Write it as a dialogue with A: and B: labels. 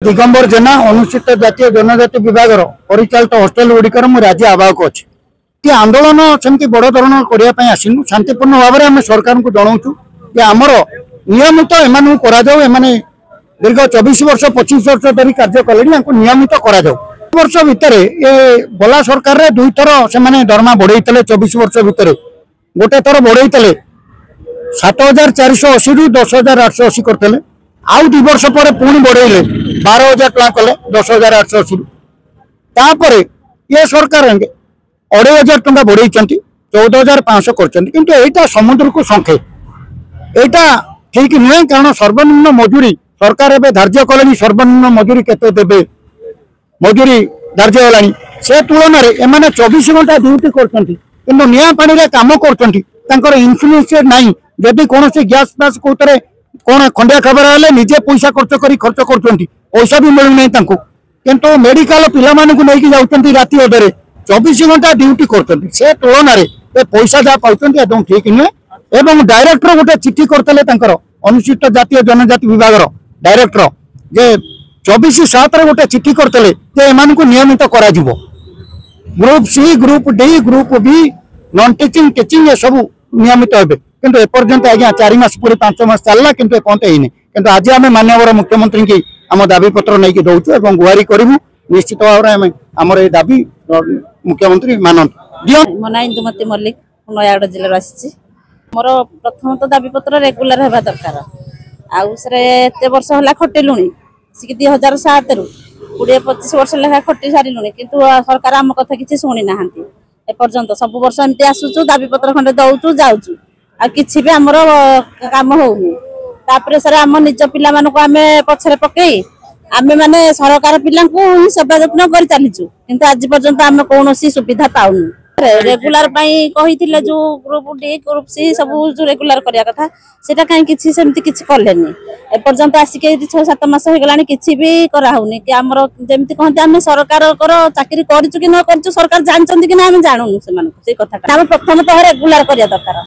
A: दिगंबर जेना अनुसूचित जातीय जनजाति विभाग परिचालित हॉस्टेल गुड़िकर मुझे राज्य आवाहक अच्छे कि आंदोलन सेमती बड़ धरण करने आसनु शांतिपूर्ण भाव में आम सरकार को जनाऊँ कि आमर नियमित एम दीर्घ 24 वर्ष 25 वर्ष धरी कार्य कले नियमित वर्ष भितर ये गला सरकार रे दुई थर से दरमा बढ़े 24 वर्ष भितर गोटे थर बढ़े 7,480 रु 10,880 करते आउ 2 वर्ष पर पुणी बढ़े 12,000 टका कले 10,880 तापर ये सरकार 2,500 टका बढ़े 14,500 कर समुद्र को संखे यहाँ ठीक नुहे कारण सर्वनिम्न मजूरी सरकार एवं धार्य कले सर्वनिम्न मजूरी केते देबे मजूरी धार्य होलानी से तुलन में 24 घंटा ड्यूटी कर निया पानी कम कर इन्फ्लुएंस नहीं जदि कौन से गैस पास कौन कौन खंडिया खबर है निजे पैसा खर्च कर पैसा भी मिलूना किंतु मेडिकल पिला नहीं जाऊँच राति अधे 24 घंटा ड्यूटी कर तुलन में पैसा जहाँ पाँच ठीक नुहे एवं डायरेक्टर गोटे चिठी करते अनुसूचित जातीय जनजाति विभाग डायरेक्टर जे 24/7 गोटे चिठी करते एम नियमित करा group C group D group B non teaching teaching ये सब नियमित हे किंतु एपर्यंत आज्ञा 4 मास पूरे 5 मास चलला किंतु एपर्यंत होनी किंतु आज आम माननीय मुख्यमंत्री की आम दाबी पत्र नहीं दौचु और गुहारी करूँ निश्चित भाव में आमर ये दाबी मुख्यमंत्री मानते
B: मो ना इंदुमती मल्लिक नयागढ़ जिले आसी मोर प्रथम तो दाबी पत्र रेगुलर होगा दरकार आते वर्ष है खटिलुणी सिक 2007 रु 20-25 वर्ष लेखा खटी सारूँ किंतु सरकार आम कथा किसी शुणी ना एपर्यंत सब वर्ष एमती आसुचु दाबी पत्र खंडे दौचु जाऊचु कि भी आमर काम होनी तापर सर आम निज पिला आम पछरे पकई आमे माने सरकार पिला ही सेवा जत्न कर चलीचु किंतु आज पर्यंत आम कौन सुविधा पाऊनु रेगुलर कही जो ग्रुप डी ग्रुप सी सब जो रेगुलर करने कथा सेटा कहीं किसी सेमती किसी कलेनी एपर्यंत आसिक 6-7 मास हो गलानी किसी भी कराउनी कि आमर जमती कहते आम सरकार चाकरी करूँ कि न करूँ सरकार जानते कि ना आम जानूनु से कथा प्रथम तो रेगुलर करने दरकार।